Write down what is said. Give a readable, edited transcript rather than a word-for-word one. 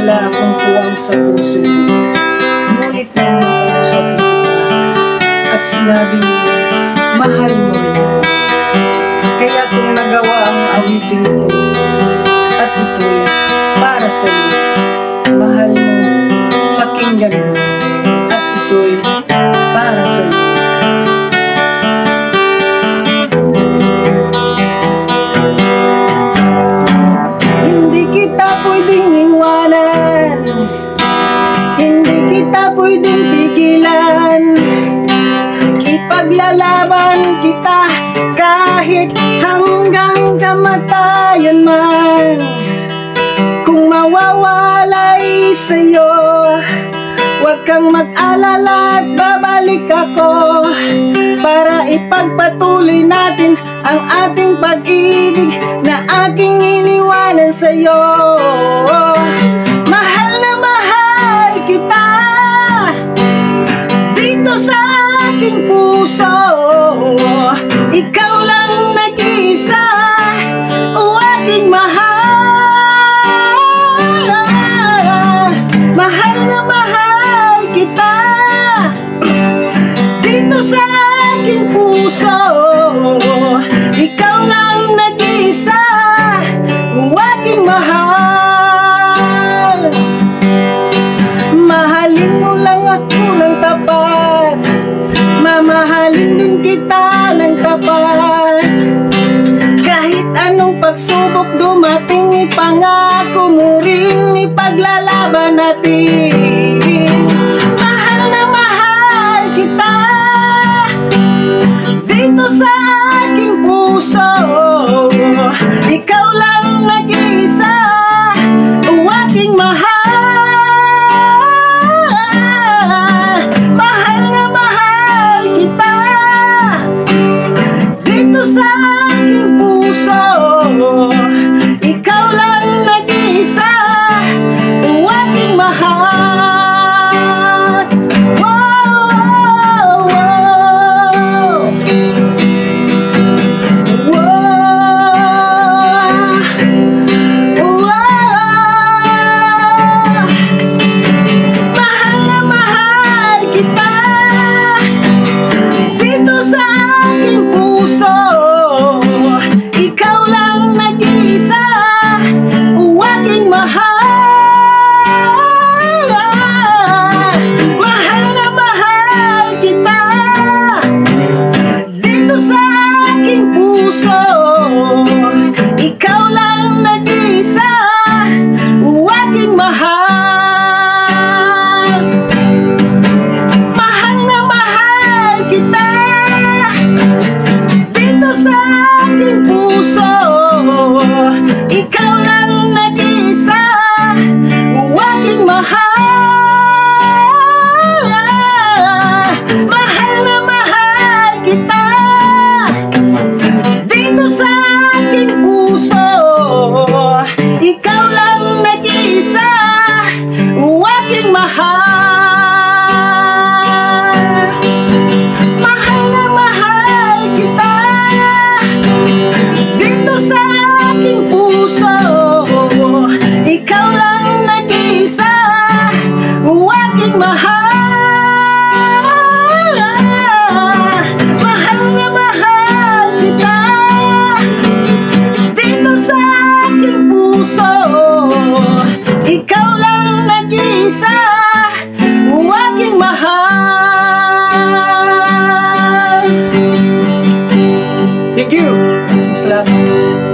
wala akong puwang sa puso mo. Ngunit nangungusap kita at sinabi mo, mahal mo rin ako. Kaya kung nagawa ang awitin ito, at ito'y para sa iyo, mahal mo, pakinggan mo, at ito'y para sa iyo. Hindi kita pwedeng iwanan, hindi kita pwedeng pigilan, ipaglalaban kita kahit hanggang kamatayan man. Kung mawawalay sa'yo, huwag kang mag-alala at babalik ako para ipagpatuloy natin ang ating pag-ibig na aking iniwanan sa'yo. Mahal na mahal kita dito sa aking puso. Ikaw lang nag-iisa, o aking mahal. Mahal na mahal kita dito sa aking puso. Ikaw lang nag-iisa, o aking mahal. Mahalin mo lang ako ng tapat, mamahalin din kita ng tapat. Kahit anong pagsubok dumating, ipangako mo rin ipaglalaban natin. Mahal na mahal kita dito sa aking puso. Ikaw lang nag-iisa, o aking mahal. Mahal na mahal kita dito sa aking puso. Ikaw lang nag-iisa, o aking mahal. Wow, wow, wow, wow. Mahal na mahal kita dito sa aking puso. Ikaw lang nag-iisa, o aking mahal. Mahal na mahal kita dito sa aking puso. Ikaw lang nag-iisa, o aking mahal. Mahal na mahal kita dito sa aking puso. Ikaw lang nag-iisa, o aking mahal. Mahal na mahal kita dito sa aking puso. Ikaw lang nag-iisa, o aking mahal. Mahal na mahal kita dito sa aking puso. Ikaw lang nag-iisa, o aking mahal. Mahal na mahal kita dito sa aking puso. Ikaw lang nag-iisa, o aking mahal. Thank you. Salamat.